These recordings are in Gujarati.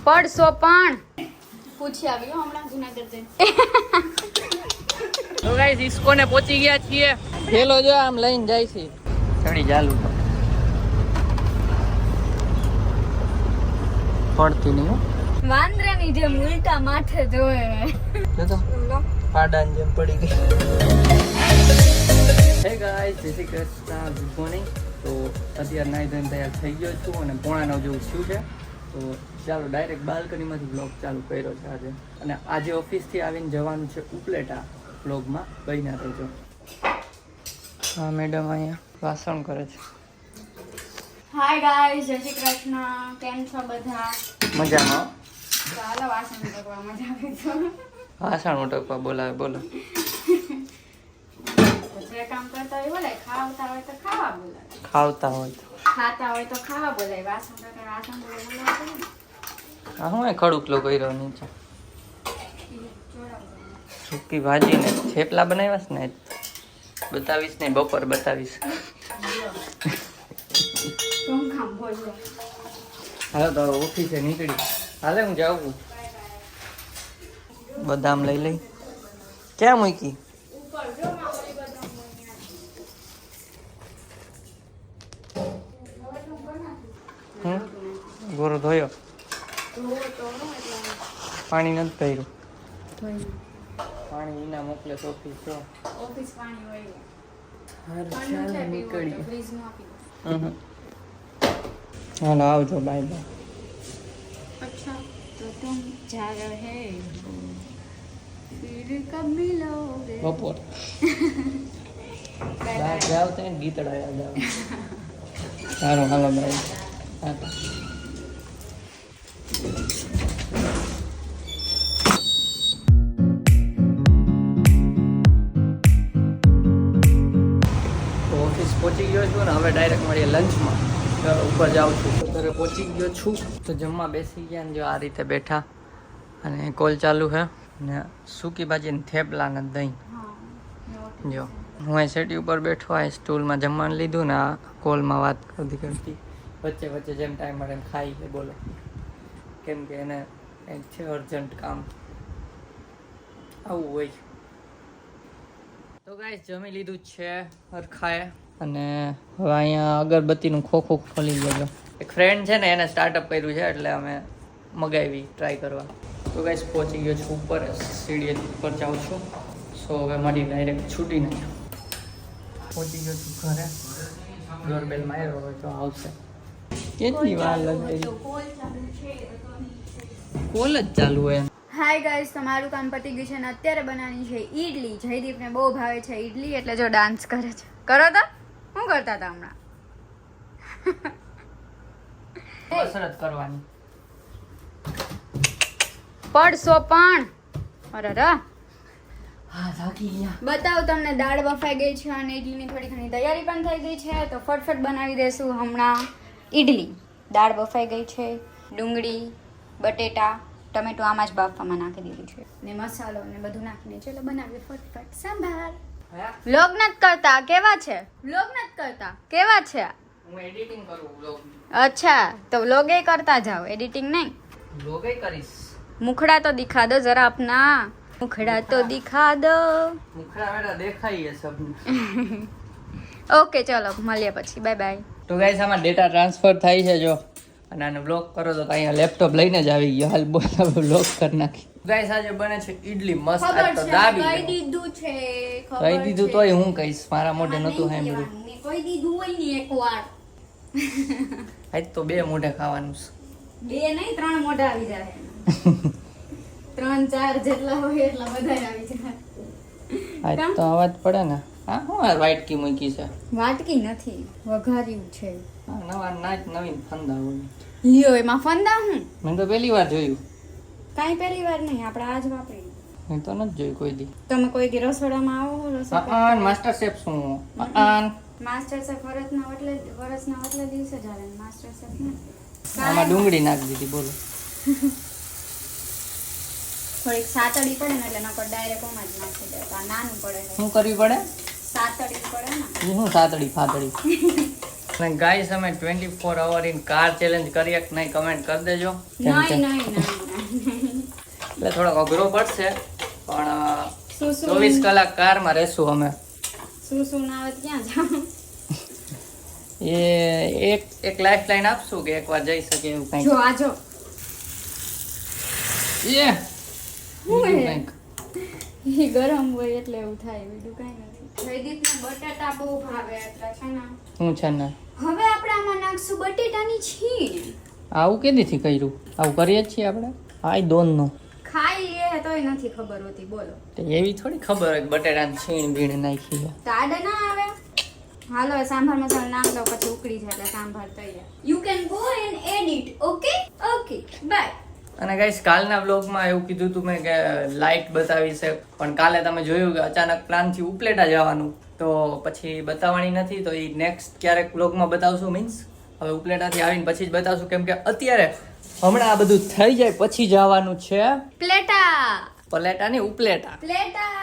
પડશો પણ પૂછી આવ્યો હમણાં જુનાગઢ જઈને. તો ગાઈસ ઇસ્કોને પહોંચી ગયા છીએ. પેલો જો આમ લઈને જાય છે. ચડી ચાલુ તો પડતી નહીં હો. વાંદરાની જેમ ઉલટા માથે જોવે. જો તો પાડાની જેમ પડી ગઈ. હે ગાઈસ જય શ્રી કૃષ્ણ, ગુડ મોર્નિંગ. તો અત્યારે નાઈ ધોઈને તૈયાર થઈ ગયો છું અને 9:30 જેવું થયું છે. તો ચાલો ડાયરેક્ટ બાલ્કનીમાંથી બ્લોગ ચાલુ કર્યો છે આજે. અને આજે ઓફિસથી આવીને જવાનું છે ઉપલેટા. બ્લોગમાં બહીના રહેજો. હા મેડમ અહીંયા ભાષણ કરે છે. હાય ગાઈસ, જય શ્રી કૃષ્ણ. કેમ છો બધા? મજામાં. ચાલો વાસણ કરવા મજા આવે તો. ભાષણ ઉટકવા બોલાવે, બોલો. જે કામ કરતા હોય બોલાય, ખાવતા હોય તો ખાવા બોલાય, ખાવતા હોય તો ખાતા હોય તો ખાવા બોલાય, વાસણ કરતા વાસણ બોલાય. હા હું ખડુકલો કર્યો નીચે. સૂકી ભાજી ને થેપલા બનાવ્યા છે ને બતાવીશ ને બપોર બતાવીશ. હાલો તો ઓફિસે નીકળી. હાલે હું જાઉં. બદામ લઈ લઈ. ક્યાં મૂકી? ગોરો ધોયો? પાણી નથી ભર્યું. પાણી એના મોકલે તો ઓફિસ જો. ઓફિસ પાણી હોય. ચાલ નીકળી. ફ્રીજ નું આપી દો. હાલો આવજો, બાય બાય. अच्छा तो तुम जा रहे हो, फिर कब मिलोगे? બપોર બહાર જાવ તો ગીતડા યાદ આવે. સારું હાલો બાય. ઓફિસ પહોંચી ગયો છું ને હવે ડાયરેક્ટ મળીએ લંચમાં. ઉપર જાઉં છું તો ઘરે પહોંચી ગયો છું તો જમવા બેસી ગયા ને જો આ રીતે બેઠા અને કોલ ચાલુ છે ને સૂકી ભાજી ને થેપલા ને દહીં. જો હું અહીં સેટી ઉપર બેઠો આ સ્ટૂલમાં જમવાનું લીધું ને આ કોલમાં વાત કરતી કરતી વચ્ચે વચ્ચે જેમ ટાઈમ મળે એમ ખાઈ લે. બોલો કેમ કે એને કંઈક છે અર્જન્ટ કામ આવું હોય. તો ગાઈસ જમી લીધું છે હરખાએ અને હવે અહીંયા અગરબત્તીનું ખોખું ખોલી લેજો. એક ફ્રેન્ડ છે ને એને સ્ટાર્ટઅપ કર્યું છે એટલે અમે મગાવી ટ્રાય કરવા. તો ગાઈસ પહોંચી ગયો છું ઉપર, સીડી ઉપર જાઉં છું. સો હવે મારી ડાયરેક્ટ છૂટી નહીં. પહોંચી ગયો છું ઘરે. ડોરબેલ માર્યો હોય તો આવશે. કેટલી વાર લગાવી? કોલ જ ચાલુ હોય. હાય ગાઈસ, તમારું કામ પતી ગયું છે અને અત્યારે બનાવવાની છે ઈડલી. જયદીપને બહુ ભાવે છે ઈડલી એટલે જો ડાન્સ કરે છે. કરો તો શું કરતા હતા હમણાં? કસરત કરવાની. પડશો પણ. અરે રા હા થાકી ગયા. બતાવું તમને, દાળ બફાઈ ગઈ છે અને ઈડલીની થોડી ઘણી તૈયારી પણ થઈ ગઈ છે. તો ફટફટ બનાવી દેશું હમણાં ઈડલી. દાળ બફાઈ ગઈ છે, ડુંગળી, બટેટા, ટમેટું આમાં જ બાફવામાં નાખી દીધું છે ને મસાલો ને બધું નાખીને ચલો બનાવીએ ફટફટ. સંભાર. વ્લોગ નથી કરતા કેવા છે? વ્લોગ નથી કરતા કેવા છે? હું એડિટિંગ કરું વ્લોગ. અચ્છા તો વ્લોગે કરતા જાઓ, એડિટિંગ નહીં. વ્લોગ કરીશ. મુખડા તો દિખા દો જરા अपना, મુખડા તો દિખા દો. મુખડા મેરા દેખાઈએ સબને. ઓકે ચલો મળીએ પછી, બાય બાય. તો ગાઈસ આમાં ડેટા ટ્રાન્સફર થાય છે જો, અને આને બ્લોક કરો તો અહીંયા લેપટોપ લઈને જ આવી ગયો. હાલ બોલા બ્લોક કરી નાખી. ગાઈસ આજે બને છે ઈડલી મસ્ત. આ તો દાબી કહી દીધું છે, કહી દીધું તોય હું કહીશ, મારા મોઢે નતું સાંભળ્યું. કોઈ દીધું હોય ને એકવાર. આજ તો 2 મોઢે ખાવાનું છે. 2 નહીં 3 મોઢા આવી જાય. 3-4 જેટલા હોય એટલા બધા આવી જાય. આજ તો અવાજ પડે ને. હા હું આ વાઈટ કી મૂકી છે. વાટકી નથી, વઘાર્યું છે. હા નવા નાચ નવીન ફંદા હોય. લ્યો એમાં ફંદા હું મેં તો પહેલી વાર જોયું. કાંઈ પહેલી વાર નહીં, આપણે આજ વાપરી. મેં તો નથી જોયું કોઈ દી. તમે કોઈ દી રસોડામાં આવો રસોડા? હા માસ્ટર શેફ શું? હા માસ્ટર શેફ વર્ષના વટલે દિવસે જ આવે માસ્ટર શેફ ને. આમાં ડુંગળી નાખી દીધી. બોલો થોડીક સાતડી પડે ને એટલે નકર ડાયરેક્ટ ઓમાં જ નાખી દે. તો આ નાનું પડે. શું કરવી પડે? સાતડી પડે ને. એ શું સાતડી ફાતડી? અને ગાઈસ અમે 24 અવર ઇન કાર ચેલેન્જ કરીએ કે નહીં કમેન્ટ કરી દેજો કેમ કે નહીં એટલે થોડોક અઘરો પડશે પણ શું 24 કલાક કારમાં રહેશું અમે શું ના આવે તો ક્યાં જાઉં? એ એક લાઈફ લાઈન આપશું કે એકવાર જઈ શકે એવું કંઈક જો આજો એ હું બીજું હે? કંઈક. એ ગરમ હોય એટલે એવું થાય, બીજું કઈ નથી. જયદીપને બટાટા બહુ ભાવે એટલે છે ને શું છે ને હવે આપણે આમાં નાખશું બટેટાની છીણ. આવું કેદીથી કર્યું આવું કરીએ જ છીએ આપણે આઈ ડોન્ટ નો ખાઈ લે તોય નથી ખબર હોતી, બોલો. એવી થોડી ખબર હોય કે બટેટાની છીણ બીણ નાખી છે તો આડે ના આવે. હાલો હવે સાંભાર મસાલો નાખ દો, પછી ઉકળી જાય એટલે સાંભાર તૈયાર. You can go and edit. Okay okay bye. અને ગાઈસ કાલના વ્લોગમાં એવું કીધું હતું મેં કે લાઇટ બતાવી છે પણ કાલે તમે જોયું કે અચાનક પ્લાનથી ઉપલેટા જવાનું તો પછી બતાવવાની નથી તો એ નેક્સ્ટ ક્યારેક વ્લોગમાં બતાવશું મીન્સ હવે ઉપલેટાથી આવીને પછી જ બતાવશું કેમ કે અત્યારે હમણાં આ બધું થઈ જાય પછી જવાનું છે પ્લેટા પલેટા ની ઉપલેટા પ્લેટા.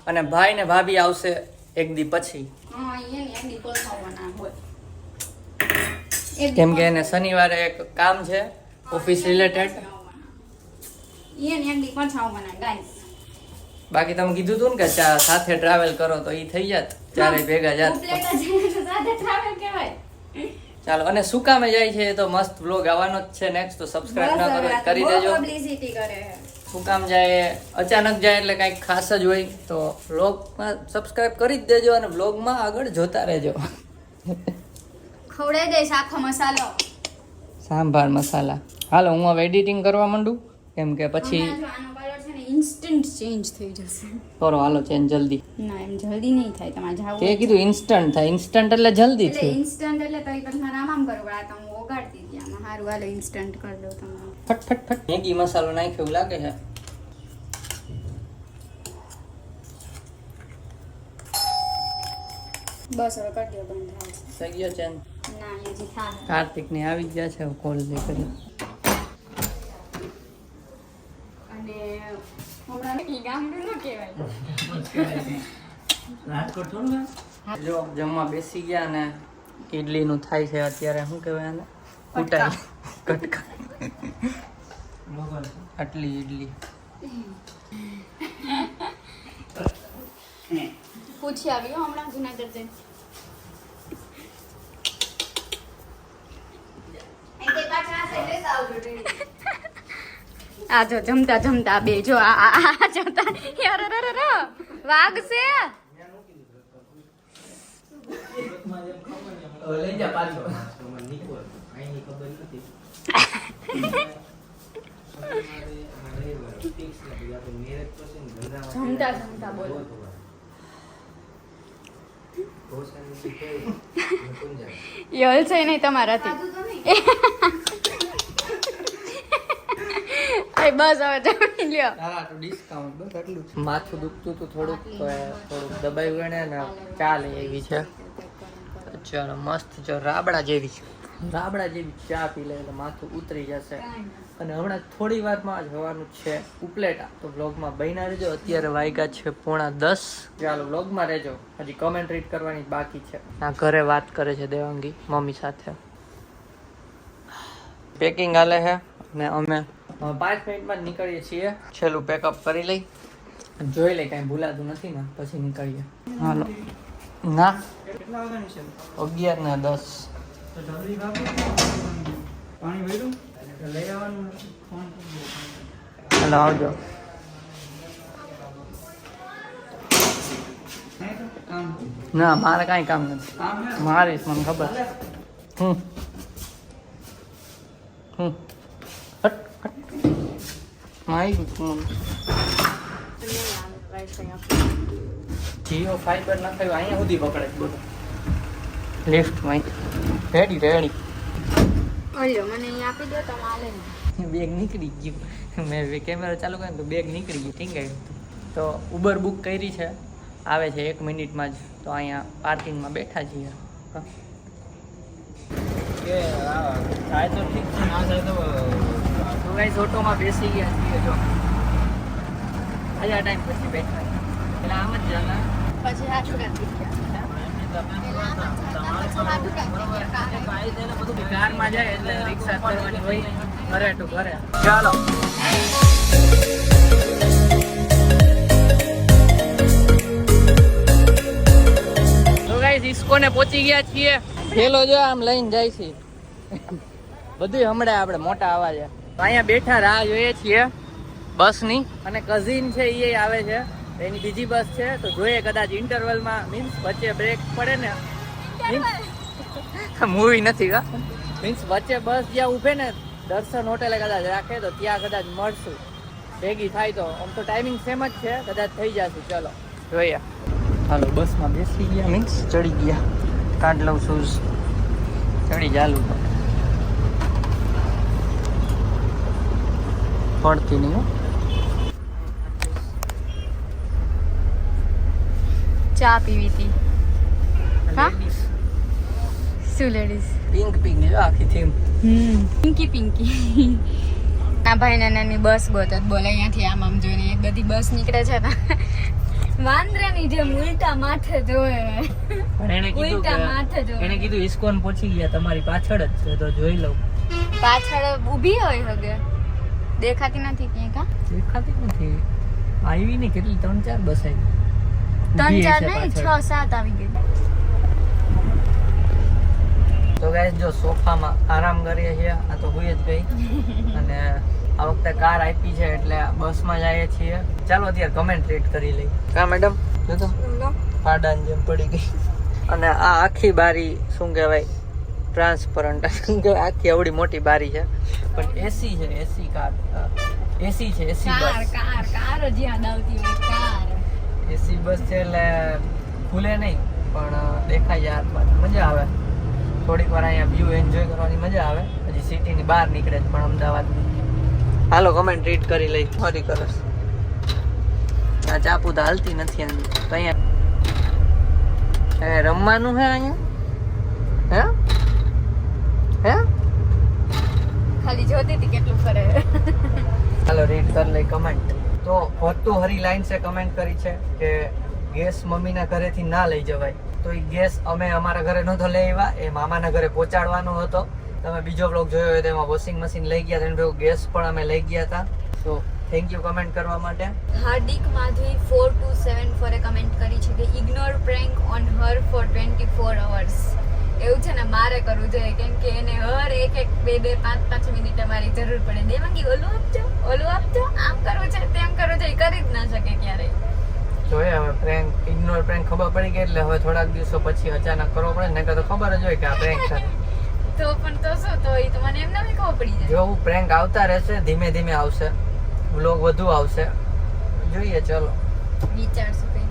અને ભાઈ ને ભાભી આવશે એક દી પછી હા એની એની બોલવાના હોય. કેમ કે એને શનિવારે એક કામ છે ઓફિસ રિલેટેડ એની એની પછાવવાના ગાઈસ. બાકી તમે કીધું હતું ને કે સાથે ટ્રાવેલ કરો તો એ થઈ જાત ચારે ભેગા જાત પ્લેટા જઈને તો સાથે ટ્રાવેલ કહેવાય. ચાલો અને શું કામે જાય છે એ તો મસ્ત વ્લોગ આવવાનો જ છે નેક્સ્ટ તો સબસ્ક્રાઇબ ના કરો તો કરી દેજો પબ્લિસિટી કરે છે. શું કામ જાય અચાનક જાય એટલે કંઈક ખાસ જ હોય તો વ્લોગમાં સબસ્ક્રાઇબ કરી જ દેજો અને વ્લોગમાં આગળ જોતા રહેજો ખવડાવી દઈશ આખો મસાલો. સાંભાર મસાલા હાલો હું હવે એડિટિંગ કરવા માંડું કેમ કે પછી હમણાં જો આનો કલર છે ને ઇન્સ્ટન્ટ ચેન્જ થઈ જશે. કરો હાલો ચેન્જ જલ્દી ના એમ જલ્દી નહીં થાય, તમારે જાવું તે કીધું ઇન્સ્ટન્ટ થાય ઇન્સ્ટન્ટ એટલે જલ્દી એટલે થયું ઇન્સ્ટન્ટ એટલે તો એ પછી આમ આમ કરવું પડે. આ તો હું ઓગાળતી હતી આમાં. હારું હાલો ઇન્સ્ટન્ટ કરી દઉં તમને. ફટ ફટ ફટ મેગી મસાલો નાખ્યો એવું લાગે છે બસ હવે કરી દો બંધ થાય. થઈ ગયો ચેન્જ ના હજી થાય. કાર્તિક ને આવી ગયા છે કોલ લે કરી અને હમણાં ઈ ગામડું ન કહેવાય. રાજકોટ થોડું જો જમવા બેસી ગયા ને ઈડલી નું થાય છે અત્યારે શું કહેવાય આને કુટાઈ કટકા આટલી ઈડલી પૂછી આવી હો હમણાં જુનાગઢ જઈને. આ જો જમતા જમતા બે જો આ જમતા વાગશે. લઈ જા પાછો જમતા જમતા બોલો. યલ છે નહીં તમારાથી. બસ હવે જમી લ્યો. આટલું ડિસ્કાઉન્ટ બસ આટલું માથું દુખતું હતું થોડુંક થોડુંક દબાઈ ગણે ને ચાલે એવી છે ચાલો મસ્ત જો રાબડા જેવી ચા પી લે એટલે માથું ઉતરી જશે અને હમણાં થોડી વારમાં જવાનું છે ઉપલેટા તો વ્લોગમાં બન્યા રહેજો અત્યારે વાગ્યા છે 9:30 ચાલો વ્લોગમાં રહેજો હજી કમેન્ટ રીડ કરવાની બાકી છે આ ઘરે વાત કરે છે દેવાંગી મમ્મી સાથે પેકિંગ હાલે છે ને અમે 5 મિનિટમાં જ નીકળીએ છીએ છેલ્લું પેકઅપ કરી લઈ જોઈ લઈ કાંઈ ભૂલાતું નથી ને પછી નીકળીએ હાલો ના 11:10 હાલો આવજો ના મારે કાંઈ કામ નથી મારીશ મને ખબર હટ આવી ગયું જીઓ ફાઈબર ના થયું અહીંયા સુધી પકડે બોલો લિફ્ટમાં રેડી ઓલ્યો મને અહીં આપી દો તો માલે ને. બેગ નીકળી ગયું મેં કેમેરા ચાલુ કર્યો તો બેગ નીકળી ગયું ટીંગાયું તો ઉબર બુક કરી છે આવે છે 1 મિનિટમાં જ તો અહીંયા પાર્કિંગમાં બેઠા છીએ થાય તો ઠીક છે ના થાય તો ગાઈસ ઓટોમાં બેસી ગયા છીએ જો આજે આ ટાઈમ પછી બેઠા એટલે આમ જ ચાલે પછી આ છોકરા થઈ ગયા. કારમાં જાય એટલે રિક્ષા કરવાની હોય ઘરે ટુ ઘરે. ચાલો તો ગાઈસ ઇસ્કોને પહોંચી ગયા છીએ. થેલો જો આમ લઈને જાય છે બધું હમણાં આપણે મોટા અવાજે. અહીંયા બેઠા રાહ જોઈએ છીએ બસની, અને કઝિન છે એ આવે છે, એની બીજી બસ છે તો જોઈએ કદાચ ઇન્ટરવલમાં મીન્સ વચ્ચે બ્રેક પડે ને, મૂવી નથી કા મીન્સ વચ્ચે બસ જ્યાં ઊભે ને દર્શન હોટેલે કદાચ રાખે તો ત્યાં કદાચ મળશું, ભેગી થાય તો. આમ તો ટાઈમિંગ સેમ જ છે, કદાચ થઈ જશે. ચલો જોઈએ. હાલો બસમાં બેસી ગયા મીન્સ ચડી ગયા. કાઢ લઉં શૂઝ, ચડી ચાલુ પડતી નહીં હો. ચા પીવી હતી. હા શું લેડીઝ? પિંક પિંક જો આખી થીમ. પિંકી પિંકી. આ ભાઈ નાની બસ ગોત બોલે અહીંયાથી આમ આમ જોઈને એક બધી બસ નીકળે છે ને વાંદરાની જેમ ઉલટા માથે જોવે. પણ એને કીધું ઉલટા માથે કે જોવે. એને કીધું ઇસ્કોન પહોંચી ગયા, તમારી પાછળ જ છે તો જોઈ લઉં. પાછળ ઊભી હોય હગે દેખાતી નથી ક્યાંય કા? દેખાતી નથી. આવી ને કેટલી 3-4 બસ આવી. 3-4 નહીં 6-7 આવી ગઈ. તો ગાઈસ જો સોફામાં આરામ કરીએ છીએ. આ તો હુઈ જ ગઈ અને આ વખતે કાર આપી છે એટલે બસમાં જઈએ છીએ. ચાલો અત્યારે કમેન્ટ રીડ કરી લઈ. કા મેડમ જો તો પાડાની જેમ પડી ગઈ. અને આ આખી બારી શું કહેવાય ટ્રાન્સપરન્ટ, શું કહેવાય આખી આવડી મોટી બારી છે પણ એસી છે. એસી કાર એસી છે. એસી બસ કાર જ યાદ આવતી હોય. કાર એસી બસ છે એટલે ખુલે નહીં પણ દેખાય યાર, મજા આવે. થોડીક વાર અહીંયા વ્યૂ એન્જોય કરવાની મજા આવે. હજી સિટીની બહાર નીકળે જ પણ અમદાવાદ. હાલો કમેન્ટ રીડ કરી લઈ. ફરી કરસ આ ચાપુ તો હાલતી નથી આની તો. અહીંયા રમવાનું હે અહીંયા. હે હે ખાલી જોતી હતી કેટલું ફરે. હાલો રીડ કરી લઈ કમેન્ટ. તો ભટ્ટુ હરી લાઈન સે કમેન્ટ કરી છે કે ગેસ મમ્મીના ઘરેથી ના લઈ જવાય. તો એ ગેસ અમે અમારા ઘરે નહોતો લઈ આવ્યા, એ મામાના ઘરે પહોંચાડવાનો હતો. તમે બીજો બ્લોગ જોયો હોય તેમાં વોશિંગ મશીન લઈ ગયા હતા, ગેસ પણ અમે લઈ ગયા હતા. તો થેન્ક યુ કમેન્ટ કરવા માટે. હાર્દિક માધવી 4274 કમેન્ટ કરી છે કે ignore prank on her for 24 hours. એવું છે ને મારે કરવું જોઈએ કેમ કે એને હર એક 2-2 5-5 મિનિટે મારી જરૂર પડે. દેવાંગી ઓલું આપજો, આમ કરવું છે તેમ કરવું છે, કરી જ ના શકે ક્યારેય. જોઈએ હવે પ્રેન્ક ઇગ્નોર પ્રેન્ક ખબર પડી ગઈ એટલે હવે થોડાક દિવસો પછી અચાનક કરવો પડે ને, તો ખબર જ હોય કે આ પ્રેન્ક છે. તો પણ તો શું, તો એ તો મને એમ ના ખબર પડી જાય. જો પ્રેન્ક આવતા રહેશે, ધીમે ધીમે આવશે, વ્લોગ વધુ આવશે. જોઈએ ચલો વિચારશું કઈ.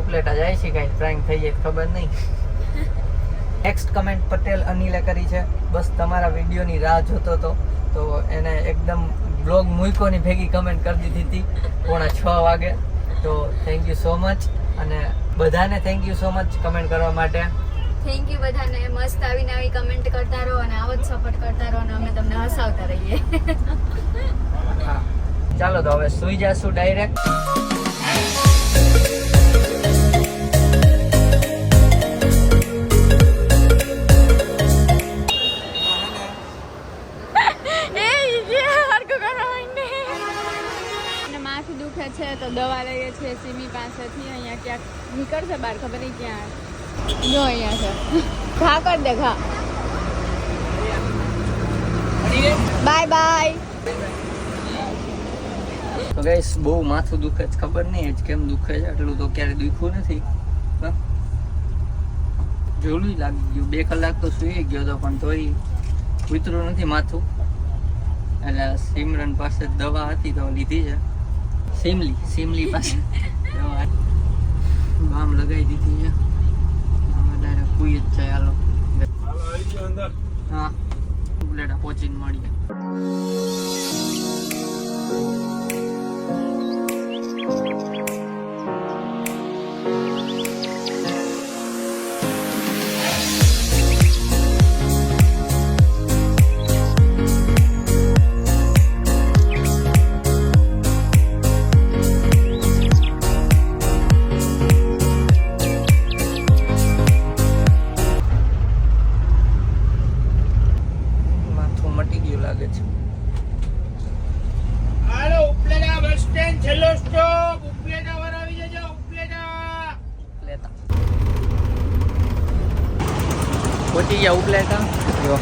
ઉપલેટા જાય છે કઈ પ્રેન્ક થઈ જાય ખબર નહીં. નેક્સ્ટ કમેન્ટ પટેલ અનિલે કરી છે. બસ તમારા વિડીયોની રાહ જોતો હતો તો એને એકદમ બ્લોગ મૂકોની ભેગી કમેન્ટ કરી દીધી હતી 6:45 વાગે. તો થેન્ક યુ સો મચ અને બધાને thank you so much comment કરવા માટે. થેન્ક યુ બધાને. મસ્ત આવીને આવી કમેન્ટ કરતા રહો અને આવો જ સપોર્ટ કરતા રહો અને અમે તમને હસાવતા રહીએ. હા ચાલો તો હવે સુઈ જાશું ડાયરેક્ટ. માથું દુખે છે તો દવા લઈએ છીએ સિમી પાસેથી. અહીંયા ક્યાંક નીકળશે બહાર, ખબર નહીં ક્યાં. જો અહીંયા છે, ઘા કર દે ઘા. Bye bye. તો ગાઈસ બહુ માથું દુખે છે, ખબર નહીં જ કેમ દુખે છે. એટલું તો ક્યારે દુખ્યું નથી. જોલું લાગી ગયું. 2 કલાક તો સુઈ ગયો હતો પણ તોય ઉતરું નથી માથું. એટલે સિમરન પાસે દવા હતી તો લીધી છે. સિમલી પાસે દવા બામ લગાવી દીધી છે. ડાયરેક્ટ કોઈ જ જાય. હાલો હા ઉપલેટા પહોંચીને મળીએ. લાગે છે. હાલો ઉપલેટા બસ સ્ટેન્ડ છેલ્લો સ્ટોપ ઉપલેટા વાર આવી જજો ઉપલેટા લેતા પહોંચી ગયા ઉપલેટા. જો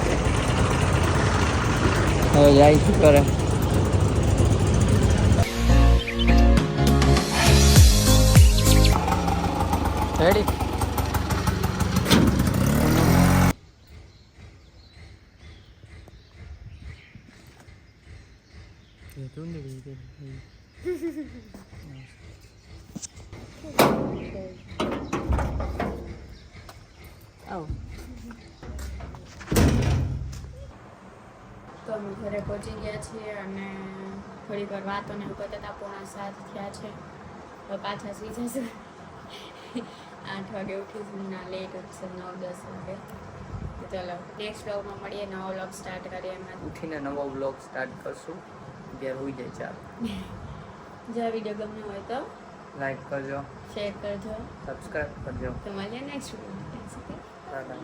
હવે જાય શું કરે. રેડી તો અમે ઘરે પહોંચી ગયા છીએ અને થોડીક વાર વાતો ને એવું કરતા હતા. 6:45 થયા છે. હવે પાછા સુઈ જશું. 8 વાગે ઉઠીશું ના લેટ ઉઠશે 9-10 વાગે. તો ચલો નેક્સ્ટ વ્લોગમાં મળીએ. નવો વ્લોગ સ્ટાર્ટ કરીએ એમાં. ઉઠીને નવો બ્લોગ સ્ટાર્ટ કરશું. ઘેર હોઈ જાય ચાલ. જો આ વિડીયો ગમ્યો હોય તો લાઈક કરજો, શેર કરજો. સબસ્ક્રાઈબ કરજો. તો મળીએ નેક્સ્ટ વ્લોગમાં. ટાટા.